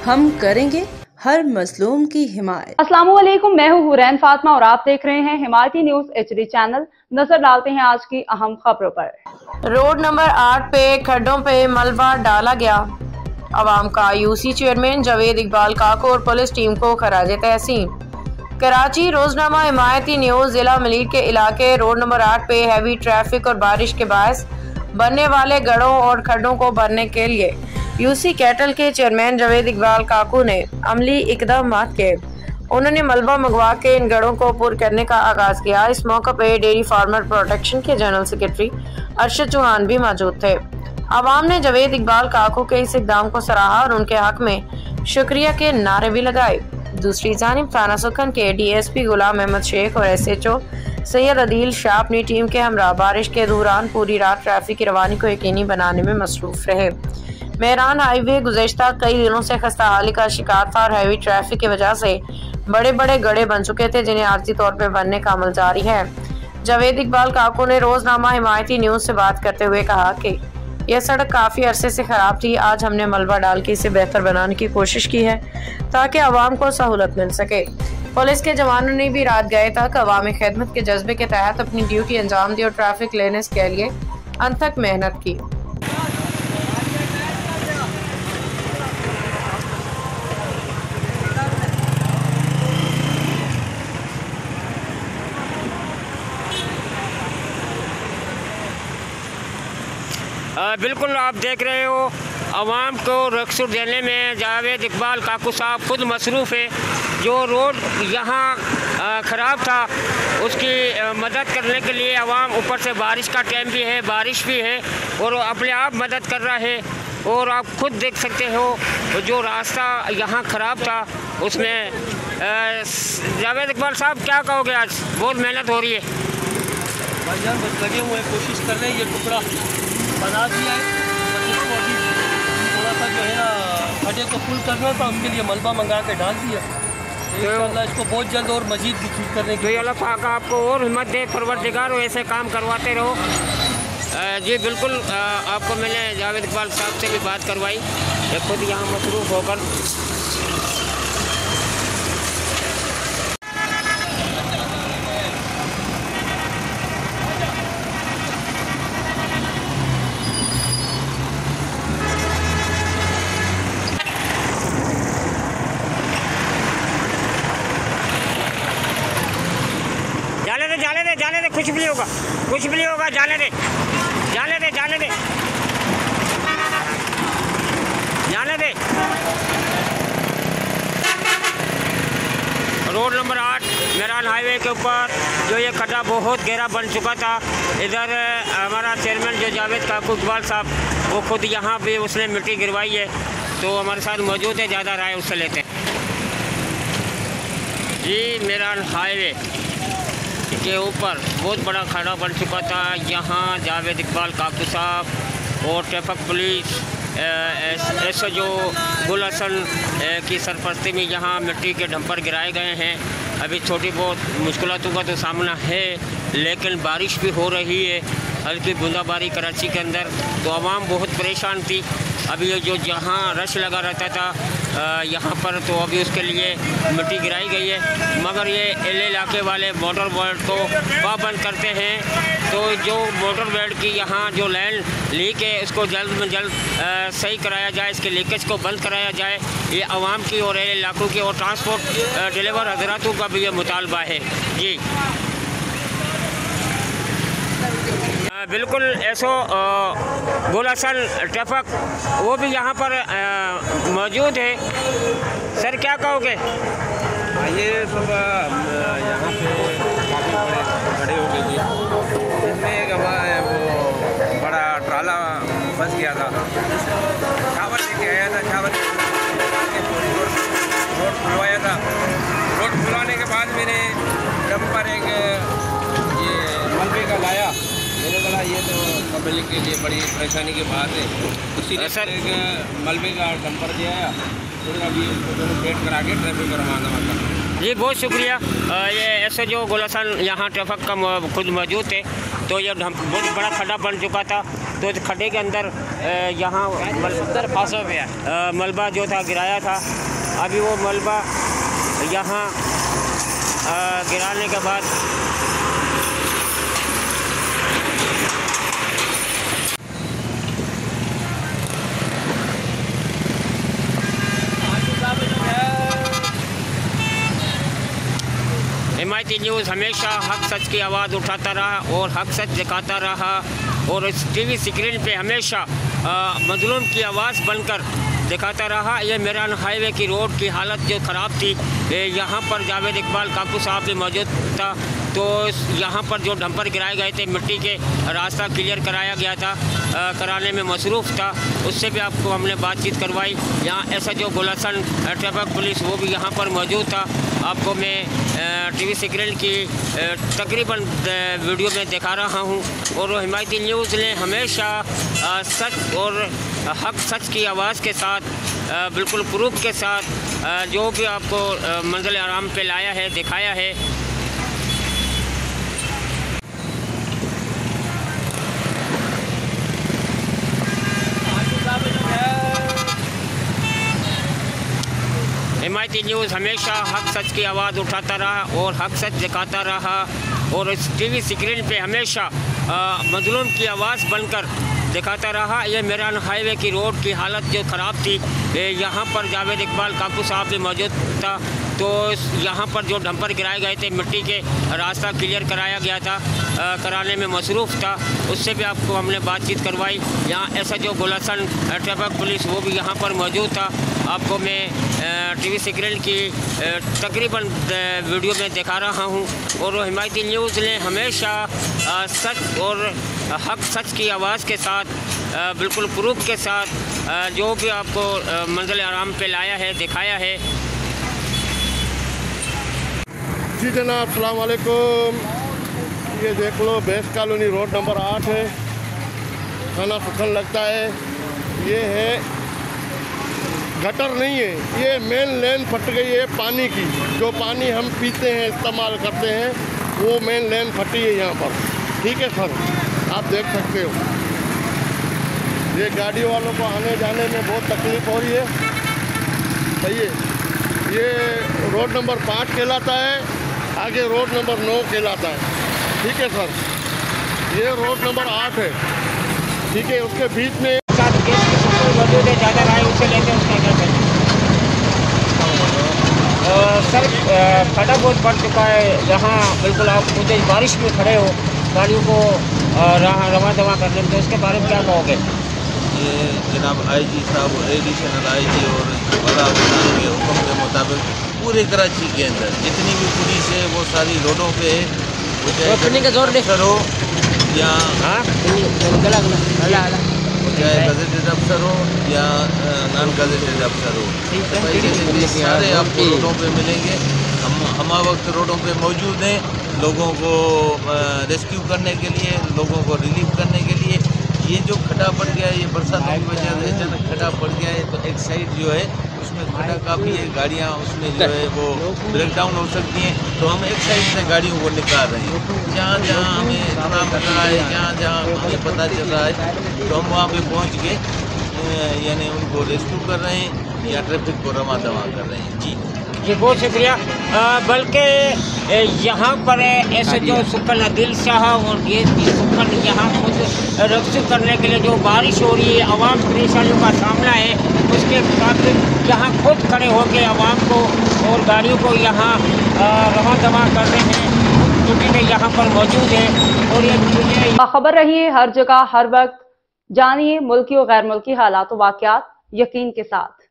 हम करेंगे हर मजलूम की हिमायत। अस्सलाम वालेकुम, मैं हूँ हुरैन फातिमा और आप देख रहे हैं हिमायती न्यूज HD चैनल। नजर डालते हैं आज की अहम खबरों पर। रोड नंबर 8 पे खड्डों पे मलबा डाला गया। अवाम का यूसी चेयरमैन जावेद इकबाल काको और पुलिस टीम को खराजे तहसीन। कराची रोजनामा हिमायती न्यूज जिला मलीर के इलाके रोड नंबर 8 पे हैवी ट्रैफिक और बारिश के बायस बनने वाले गड्ढों और खड्डों को भरने के लिए यूसी कैटल के चेयरमैन जावेद इकबाल काकू ने अमली इकदाम किए। उन्होंने मलबा मंगवा के इन गड्ढों को पुर करने का आगाज किया। इस मौके पर डेयरी फार्मर प्रोटेक्शन के जनरल सेक्रेटरी अरशद चौहान भी मौजूद थे। आवाम ने जावेद इकबाल काकू के इस इकदाम को सराहा और उनके हक में शुक्रिया के नारे भी लगाए। दूसरी जानिब थाना सुखन के DSP गुलाम अहमद शेख और SHO सैयद अदील शाह अपनी टीम के हमरा बारिश के दौरान पूरी रात ट्रैफिक की रवानी को यकीनी बनाने में मसरूफ रहे। मेहरान हाईवे गुज़श्ता कई दिनों से खस्ता हाली का शिकार था और हैवी ट्रैफिक की वजह से बड़े बड़े गड्ढे बन चुके थे, जिन्हें आर्जी तौर पर भरने का अमल जारी है। जावेद इकबाल काकू ने रोजनामा हिमायती न्यूज से बात करते हुए कहा कि यह सड़क काफ़ी अरसे से ख़राब थी। आज हमने मलबा डाल के इसे बेहतर बनाने की कोशिश की है ताकि आवाम को सहूलत मिल सके। पुलिस के जवानों ने भी रात गए तक अवामी खिदमत के जज्बे के तहत अपनी ड्यूटी अंजाम दी और ट्रैफिक लेने के लिए अनथक मेहनत की। बिल्कुल आप देख रहे हो आवाम को रक्स देने में जावेद इकबाल काकू साहब खुद मसरूफ़ है। जो रोड यहाँ ख़राब था उसकी मदद करने के लिए आवाम, ऊपर से बारिश का टाइम भी है, बारिश भी है और अपने आप मदद कर रहा है। और आप खुद देख सकते हो जो रास्ता यहाँ ख़राब था उसमें जावेद इकबाल साहब क्या कहोगे? आज बहुत मेहनत हो रही है। भाईजान बस लगे हुए हैं, कोशिश कर रहे हैं, ये टुकड़ा बना दिया है। इसको अभी थोड़ा सा जो है ना खड्डे को फुल करना था, उसके लिए मलबा मंगा के डाल दिया। इंशाअल्लाह इसको बहुत जल्द और मजीद भी ठीक करने के लिए अल्लाह पाक आपको और हिम्मत दे, परवरदिगार हो, ऐसे काम करवाते रहो। जी बिल्कुल, आपको मैंने जावेद इकबाल साहब से भी बात करवाई, ये खुद यहाँ मसरूफ़ होकर जाने दे, कुछ भी नहीं होगा, कुछ भी नहीं होगा, जाने दे, जाने दे, जाने दे, जाने दे। रोड नंबर 8 मेहरान हाईवे के ऊपर जो ये खड्डा बहुत गहरा बन चुका था, इधर हमारा चेयरमैन जो जावेद काकू इकबाल साहब वो खुद यहाँ पे उसने मिट्टी गिरवाई है, तो हमारे साथ मौजूद है, ज़्यादा राय उससे लेते हैं। जी मेहरान हाईवे के ऊपर बहुत बड़ा खड्डा बन चुका था। यहाँ जावेद इकबाल काकू साहब और ट्रैफिक पुलिस SHO गुल हसन की सरपरस्ती में यहाँ मिट्टी के डंपर गिराए गए हैं। अभी छोटी बहुत मुश्किलों का तो सामना है, लेकिन बारिश भी हो रही है, हल्की बूंदाबांदी कराची के अंदर, तो आवाम बहुत परेशान थी। अभी ये जो जहाँ रश लगा रहता था यहाँ पर, तो अभी उसके लिए मिट्टी गिराई गई है, मगर ये एले इलाके वाले मोटर बोर्ड को पाबंद करते हैं। तो जो मोटर बोर्ड की यहाँ जो लैंड लीक है उसको जल्द में जल्द सही कराया जाए, इसके लीकेज को बंद कराया जाए। ये आवाम की और एले इलाकों की और ट्रांसपोर्ट डिलीवर हजरातों का भी ये मुतालबा है। जी बिल्कुल, ऐसो गुल हसन ट्रैफिक वो भी यहाँ पर मौजूद है। सर क्या कहोगे? ये सब यहाँ पे काफ़ी बड़े खड़े हो गए थे, इसमें एक हमारा वो बड़ा ट्राला फंस गया था, छावल लेके आया था, छावल रोड खुलवाया था। रोड खुलवाने के बाद मैंने डंपर एक ये मलबे का लाया, मैंने बोला ये तो पब्लिक के लिए बड़ी परेशानी की बात है, इसीलिए सर एक मलबे का डंपर दिया है, फिर अभी दोनों सेट करा के ट्रैफिक को रवाना होता। जी बहुत शुक्रिया। ये SHO गुल हसन यहाँ ट्रैफिक का खुद मौजूद थे, तो ये बहुत बड़ा खड्डा बन चुका था। तो इस खड्डे के अंदर यहाँ फंसा हुआ मलबा जो था गिराया था। अभी वो मलबा यहाँ गिराने के बाद हिमायती न्यूज़ हमेशा हक सच की आवाज़ उठाता रहा और हक सच दिखाता रहा और इस टीवी स्क्रीन पे हमेशा मजलूम की आवाज़ बनकर दिखाता रहा। ये मेरान हाईवे की रोड की हालत जो ख़राब थी, यहाँ पर जावेद इकबाल काकू साहब भी मौजूद था। तो यहाँ पर जो डंपर गिराए गए थे, मिट्टी के रास्ता क्लियर कराया गया था, कराने में मसरूफ़ था, उससे भी आपको हमने बातचीत करवाई। यहाँ एसएचओ गुलशन ट्रैफिक पुलिस वो भी यहाँ पर मौजूद था। आपको मैं टीवी स्क्रीन की तकरीबन वीडियो में दिखा रहा हूँ। और हिमायती न्यूज़ ने हमेशा सच और हक सच की आवाज़ के साथ बिल्कुल प्रूफ के साथ जो भी आपको मंजिल आराम पे लाया है, दिखाया है। हिमायती न्यूज़ हमेशा हक सच की आवाज़ उठाता रहा और हक सच दिखाता रहा और इस टीवी स्क्रीन पे हमेशा मजलूम की आवाज़ बनकर दिखाता रहा। ये मेरान हाईवे की रोड की हालत जो ख़राब थी, यहाँ पर जावेद इकबाल काकू साहब भी मौजूद था। तो यहाँ पर जो डंपर गिराए गए थे, मिट्टी के रास्ता क्लियर कराया गया था, कराने में मसरूफ़ था, उससे भी आपको हमने बातचीत करवाई। यहाँ एसएचओ गुलशन ट्रैफिक पुलिस वो भी यहाँ पर मौजूद था। आपको मैं टीवी स्क्रीन की तकरीबन वीडियो में दिखा रहा हूँ। और हिमायती न्यूज़ ने हमेशा सच और हक सच की आवाज़ के साथ बिल्कुल प्रूफ के साथ जो भी आपको मंजिल आराम पे लाया है, दिखाया है। जी जनाब, अस्सलाम वालेकुम। ये देख लो, बेस कॉलोनी रोड नंबर 8 है, खाना सुखन लगता है। ये है गटर नहीं है, ये मेन लेन फट गई है पानी की। जो पानी हम पीते हैं, इस्तेमाल करते हैं, वो मेन लेन फटी है यहाँ पर। ठीक है सर, आप देख सकते हो। ये गाड़ी वालों को आने जाने में बहुत तकलीफ़ हो रही है। सही है। ये रोड नंबर 5 कहलाता है, आगे रोड नंबर 9 कहलाता है। ठीक है सर, ये रोड नंबर 8 है। ठीक है, उसके बीच में मौजूद है, ज़्यादा राय उससे लेते हैं उसका क्या सर। खड़ा बहुत बढ़ चुका है, जहाँ बिल्कुल आप मुझे बारिश में खड़े हो, गाड़ियों को रवा दवा करने में, तो इसके बारे में क्या कहोगे? ये जनाब आईजी साहब और एडिशनल आईजी और बड़ा के हुक्म के मुताबिक पूरे कराची के अंदर जितनी भी पुलिस है वो सारी रोडों पे है, वो चाहे हो या चाहे गजेटेड अफसर हो या नॉन गजेटेड अफसर हो, सारे आपको रोडों पे मिलेंगे। हम वक्त रोडों पे मौजूद हैं, लोगों को रेस्क्यू करने के लिए, लोगों को रिलीफ करने के लिए। ये जो खड्डा पड़ गया है, ये बरसात की वजह से अचानक खड्डा पड़ गया है, तो एक साइड जो है उसमें खड्डा काफ़ी है, गाड़ियाँ उसमें जो है वो ब्रेक डाउन हो सकती हैं। तो हम एक साइड से गाड़ियों को निकाल रहे हैं। जहाँ जहाँ हमें इतना मिल रहा है, जहाँ जहाँ हमें पता चल रहा है, तो हम वहाँ पे पहुँच के यानी उनको रेस्क्यू कर रहे हैं या ट्रैफिक को रवा दवा कर रहे हैं। जी बहुत शुक्रिया। बल्कि यहाँ पर ऐसे जो सुकन अदिल शाह और ये सुकन यहाँ खुद रेस्क्यू करने के लिए जो बारिश हो रही है, आवाम परेशानियों का सामना है, उसके मुताबिक यहाँ खुद खड़े होकर आवाम को और गाड़ियों को यहाँ रवा दवा कर रहे हैं, क्योंकि यहाँ पर मौजूद है। और ये खबर रही है हर जगह हर वक्त। जानिए मुल्की और गैर मुल्की हालात व वाक़यात यकीन के साथ।